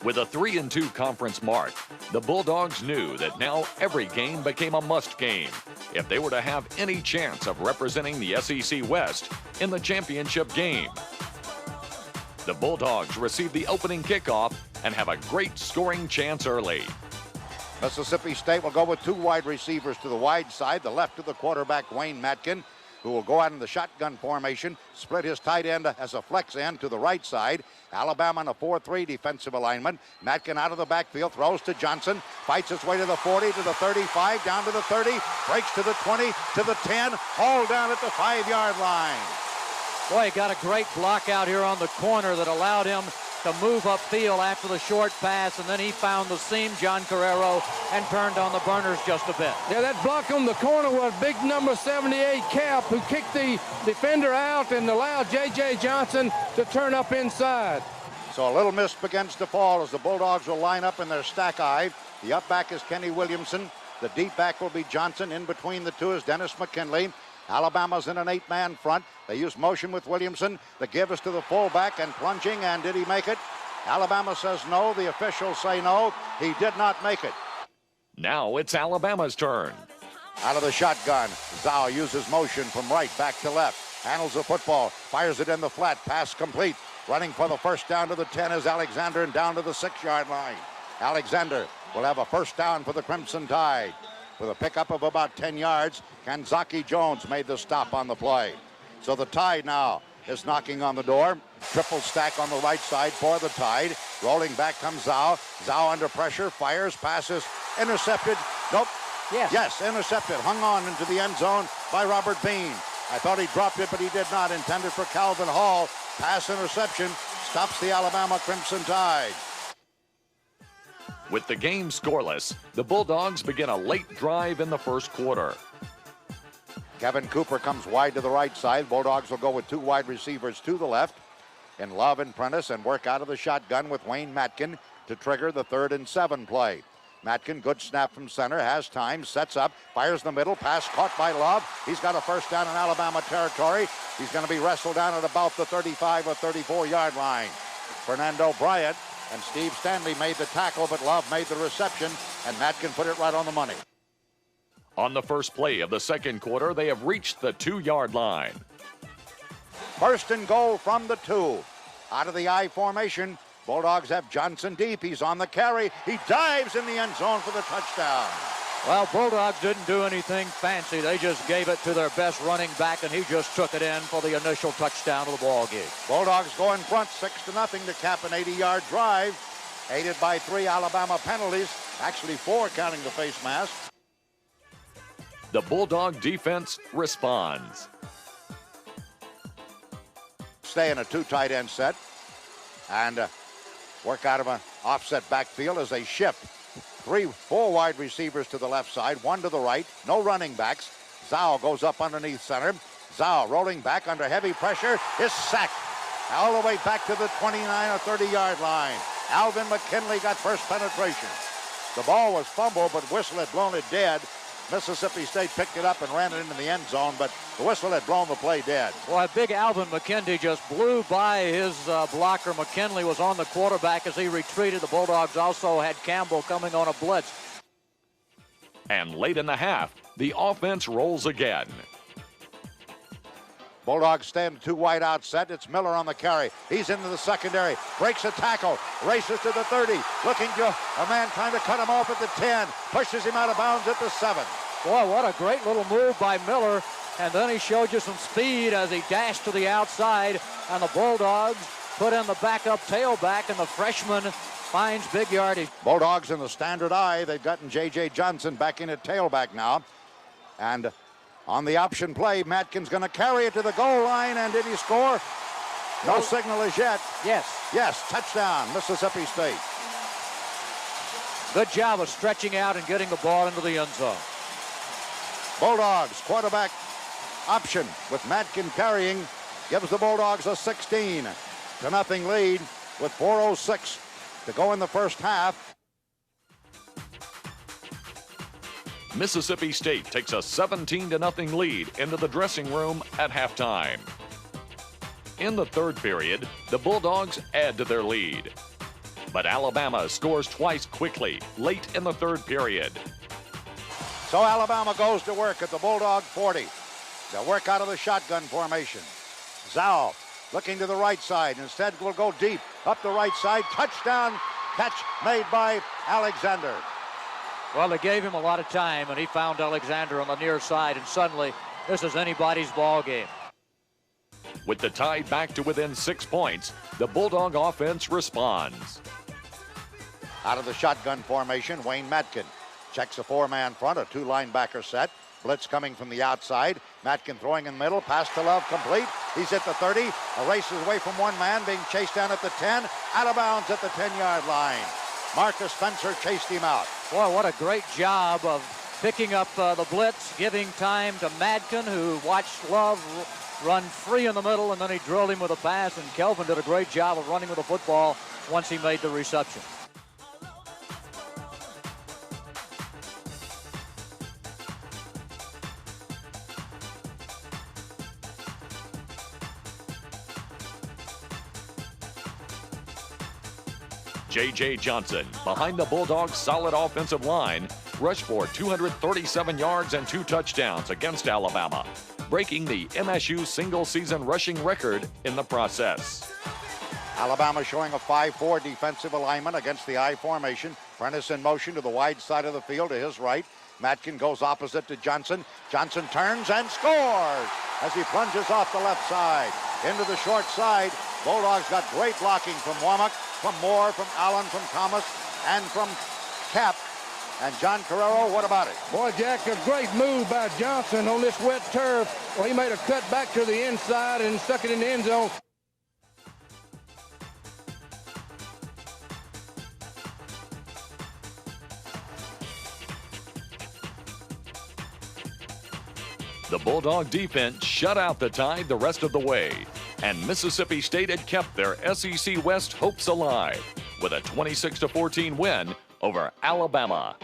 With a 3-2 conference mark, the Bulldogs knew that now every game became a must game if they were to have any chance of representing the SEC West in the championship game. The Bulldogs receive the opening kickoff and have a great scoring chance early. Mississippi State will go with two wide receivers to the wide side, the left of the quarterback, Wayne Matkin, who will go out in the shotgun formation, split his tight end as a flex end to the right side. Alabama in a 4-3 defensive alignment. Matkin out of the backfield, throws to Johnson, fights his way to the 40, to the 35, down to the 30, breaks to the 20, to the 10, all down at the 5-yard line. Boy, he got a great block out here on the corner that allowed him to move upfield after the short pass, and then he found the seam, John Carrero, and turned on the burners just a bit. Yeah, that block on the corner was big number 78 Cap, who kicked the defender out and allowed J.J. Johnson to turn up inside. So a little mist begins to fall as the Bulldogs will line up in their stack eye. The up back is Kenny Williamson. The deep back will be Johnson. In between the two is Dennis McKinley. Alabama's in an 8-man front. They use motion with Williamson. The give is to the fullback and plunging, and did he make it? Alabama says no. The officials say no. He did not make it. Now it's Alabama's turn. Out of the shotgun, Zhao uses motion from right back to left. Handles the football, fires it in the flat, pass complete. Running for the first down to the 10 is Alexander, and down to the 6-yard line. Alexander will have a first down for the Crimson Tide. With a pickup of about 10 yards, Kanzaki Jones made the stop on the play. So the Tide now is knocking on the door. Triple stack on the right side for the Tide. Rolling back comes Zhao. Zhao under pressure, fires, passes, intercepted. Nope. Yes, intercepted. Hung on into the end zone by Robert Bean. I thought he dropped it, but he did not. Intended for Calvin Hall. Pass interception stops the Alabama Crimson Tide. With the game scoreless, the Bulldogs begin a late drive in the first quarter. Kevin Cooper comes wide to the right side. Bulldogs will go with two wide receivers to the left in Love and Prentice, and work out of the shotgun with Wayne Matkin to trigger the 3rd and 7 play. Matkin, good snap from center, has time, sets up, fires the middle, pass caught by Love. He's got a first down in Alabama territory. He's going to be wrestled down at about the 35 or 34-yard line. Fernando Bryant and Steve Stanley made the tackle, but Love made the reception, and Matkin put it right on the money. On the first play of the second quarter, they have reached the 2-yard line. First and goal from the 2. Out of the I formation, Bulldogs have Johnson deep. He's on the carry. He dives in the end zone for the touchdown. Well, Bulldogs didn't do anything fancy. They just gave it to their best running back, and he just took it in for the initial touchdown of the ball game. Bulldogs go in front 6-0 to cap an 80-yard drive, aided by 3 Alabama penalties, actually 4 counting the face mask. The Bulldog defense responds. Stay in a 2 tight end set and work out of an offset backfield as they shift. 4 wide receivers to the left side, 1 to the right, no running backs. Zhao goes up underneath center. Zhao rolling back under heavy pressure is sacked all the way back to the 29 or 30-yard line. Alvin McKinley got first penetration. The ball was fumbled, but whistle had blown it dead. Mississippi State picked it up and ran it into the end zone, but the whistle had blown the play dead. Well, big Alvin McKinley just blew by his blocker. McKinley was on the quarterback as he retreated. The Bulldogs also had Campbell coming on a blitz. And late in the half, the offense rolls again. Bulldogs stand 2 wide out set. It's Miller on the carry. He's into the secondary. Breaks a tackle. Races to the 30. Looking to a man trying to cut him off at the 10. Pushes him out of bounds at the 7. Boy, what a great little move by Miller. And then he showed you some speed as he dashed to the outside. And the Bulldogs put in the backup tailback, and the freshman finds big yardage. Bulldogs in the standard I. They've gotten J.J. Johnson back in at tailback now. And on the option play, Matkin's going to carry it to the goal line, and did he score? No signal as yet. Yes, touchdown, Mississippi State. Good job of stretching out and getting the ball into the end zone. Bulldogs quarterback option with Matkin carrying gives the Bulldogs a 16-0 lead with 4:06 to go in the first half. Mississippi State takes a 17-0 lead into the dressing room at halftime. In the third period, the Bulldogs add to their lead. But Alabama scores twice quickly, late in the third period. So Alabama goes to work at the Bulldog 40. They'll work out of the shotgun formation. Zhao looking to the right side. Instead will go deep up the right side. Touchdown catch made by Alexander. Well, they gave him a lot of time, and he found Alexander on the near side, and suddenly this is anybody's ball game. With the Tide back to within 6 points, the Bulldog offense responds. Out of the shotgun formation, Wayne Matkin checks a four-man front, a two-linebacker set. Blitz coming from the outside. Matkin throwing in the middle. Pass to Love complete. He's at the 30. Erases away from one man, being chased down at the 10. Out of bounds at the 10-yard line. Marcus Spencer chased him out. Boy, what a great job of picking up the blitz, giving time to Matkin, who watched Love run free in the middle, and then he drilled him with a pass, and Kelvin did a great job of running with the football once he made the reception. J.J. Johnson, behind the Bulldogs' solid offensive line, rushed for 237 yards and 2 touchdowns against Alabama, breaking the MSU single-season rushing record in the process. Alabama showing a 5-4 defensive alignment against the I formation. Prentice in motion to the wide side of the field to his right. Matkin goes opposite to Johnson. Johnson turns and scores as he plunges off the left side into the short side. Bulldogs got great blocking from Womack, from Moore, from Allen, from Thomas, and from Cap. And John Carrero, what about it? Boy, Jack, a great move by Johnson on this wet turf. Well, he made a cut back to the inside and stuck it in the end zone. The Bulldog defense shut out the Tide the rest of the way, and Mississippi State had kept their SEC West hopes alive with a 26-14 win over Alabama.